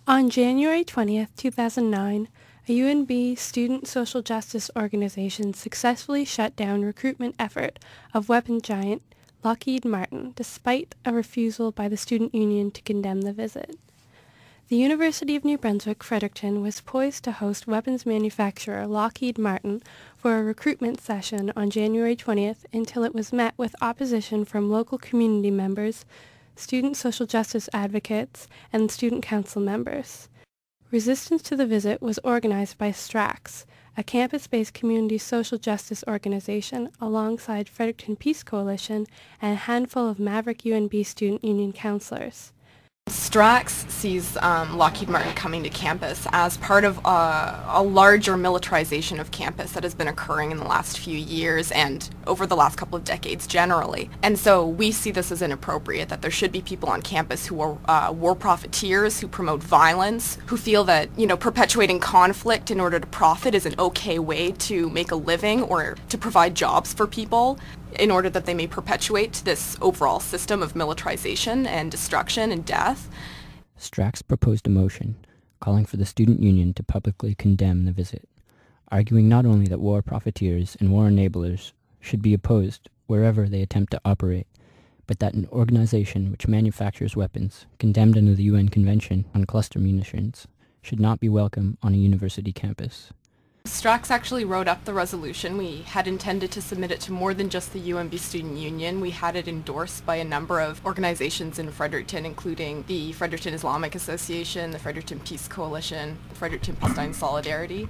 On January 20th, 2009, a UNB student social justice organization successfully shut down recruitment effort of weapon giant Lockheed Martin, despite a refusal by the student union to condemn the visit. The University of New Brunswick Fredericton was poised to host weapons manufacturer Lockheed Martin for a recruitment session on January 20th until it was met with opposition from local community members, student social justice advocates, and student council members. Resistance to the visit was organized by Strax, a campus-based community social justice organization alongside Fredericton Peace Coalition and a handful of maverick UNB student union councillors. Strax sees Lockheed Martin coming to campus as part of a larger militarization of campus that has been occurring in the last few years and over the last couple of decades generally. And so we see this as inappropriate, that there should be people on campus who are war profiteers, who promote violence, who feel that, perpetuating conflict in order to profit is an okay way to make a living or to provide jobs for people, in order that they may perpetuate this overall system of militarization and destruction and death. Strax proposed a motion calling for the student union to publicly condemn the visit, arguing not only that war profiteers and war enablers should be opposed wherever they attempt to operate, but that an organization which manufactures weapons condemned under the UN Convention on Cluster Munitions should not be welcome on a university campus. Strax actually wrote up the resolution. We had intended to submit it to more than just the UNB Student Union. We had it endorsed by a number of organizations in Fredericton, including the Fredericton Islamic Association, the Fredericton Peace Coalition, Fredericton Palestine Solidarity,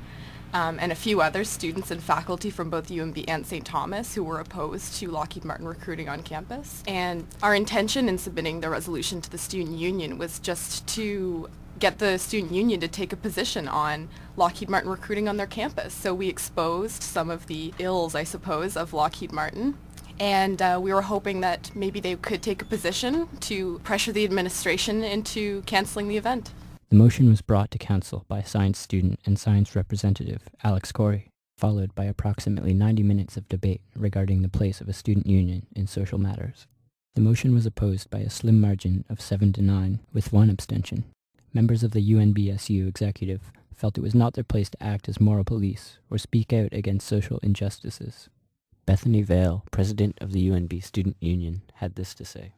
and a few other students and faculty from both UNB and St. Thomas who were opposed to Lockheed Martin recruiting on campus. And our intention in submitting the resolution to the Student Union was just to get the student union to take a position on Lockheed Martin recruiting on their campus. So we exposed some of the ills, I suppose, of Lockheed Martin. And we were hoping that maybe they could take a position to pressure the administration into canceling the event. The motion was brought to council by science student and science representative Alex Corey, followed by approximately 90 minutes of debate regarding the place of a student union in social matters. The motion was opposed by a slim margin of 7-9, with one abstention. Members of the UNBSU executive felt it was not their place to act as moral police or speak out against social injustices. Bethany Vale, president of the UNB Student Union, had this to say.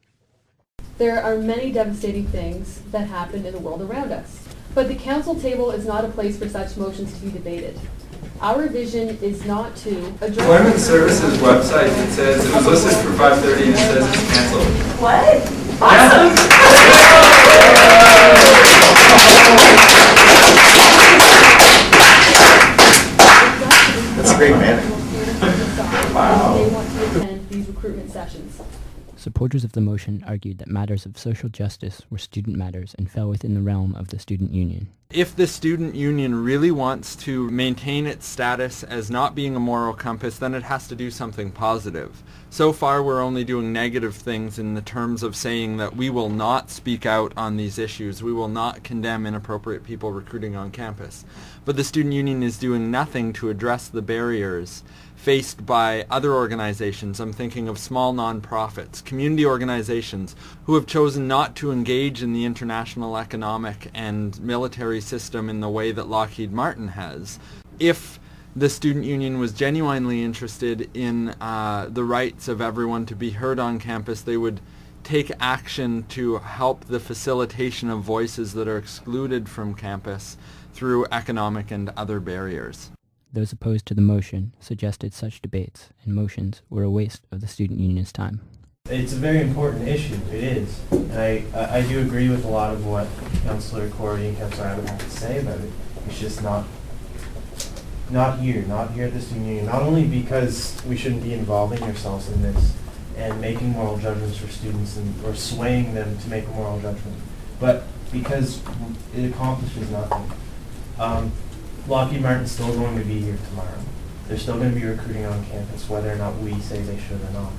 There are many devastating things that happen in the world around us, but the council table is not a place for such motions to be debated. Our vision is not to address... Employment Services website, it says it was listed for 5:30 and it says it's canceled. What? Awesome! That's great, man. Wow. They want to attend these recruitment sessions. Supporters of the motion argued that matters of social justice were student matters and fell within the realm of the student union. If the student union really wants to maintain its status as not being a moral compass, then it has to do something positive. So far, we're only doing negative things in the terms of saying that we will not speak out on these issues. We will not condemn inappropriate people recruiting on campus. But the student union is doing nothing to address the barriers faced by other organizations. I'm thinking of small nonprofits, community organizations who have chosen not to engage in the international economic and military system in the way that Lockheed Martin has. If the student union was genuinely interested in the rights of everyone to be heard on campus, they would take action to help the facilitation of voices that are excluded from campus through economic and other barriers. Those opposed to the motion suggested such debates and motions were a waste of the student union's time. It's a very important issue. It is. And I do agree with a lot of what Councillor Corey and Councillor Abbott have to say about it. It's just not here at the student union. Not only because we shouldn't be involving ourselves in this and making moral judgments for students or swaying them to make a moral judgment, but because it accomplishes nothing. Lockheed Martin's still going to be here tomorrow. They're still going to be recruiting on campus, whether or not we say they should or not.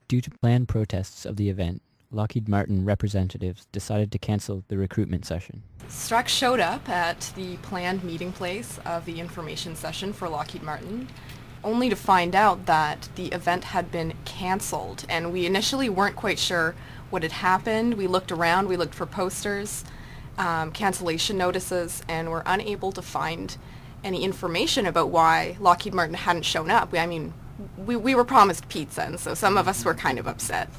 Due to planned protests of the event, Lockheed Martin representatives decided to cancel the recruitment session. Strax showed up at the planned meeting place of the information session for Lockheed Martin, only to find out that the event had been canceled. And we initially weren't quite sure what had happened. We looked around, we looked for posters, cancellation notices, and were unable to find any information about why Lockheed Martin hadn't shown up. We were promised pizza, and so some of us were kind of upset.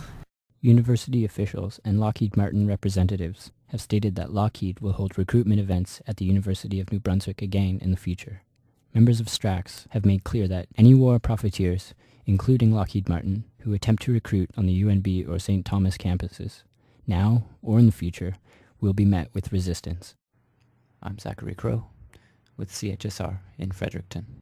University officials and Lockheed Martin representatives have stated that Lockheed will hold recruitment events at the University of New Brunswick again in the future. Members of Strax have made clear that any war profiteers, including Lockheed Martin, who attempt to recruit on the UNB or St. Thomas campuses, now or in the future, will be met with resistance. I'm Zachary Crow with CHSR in Fredericton.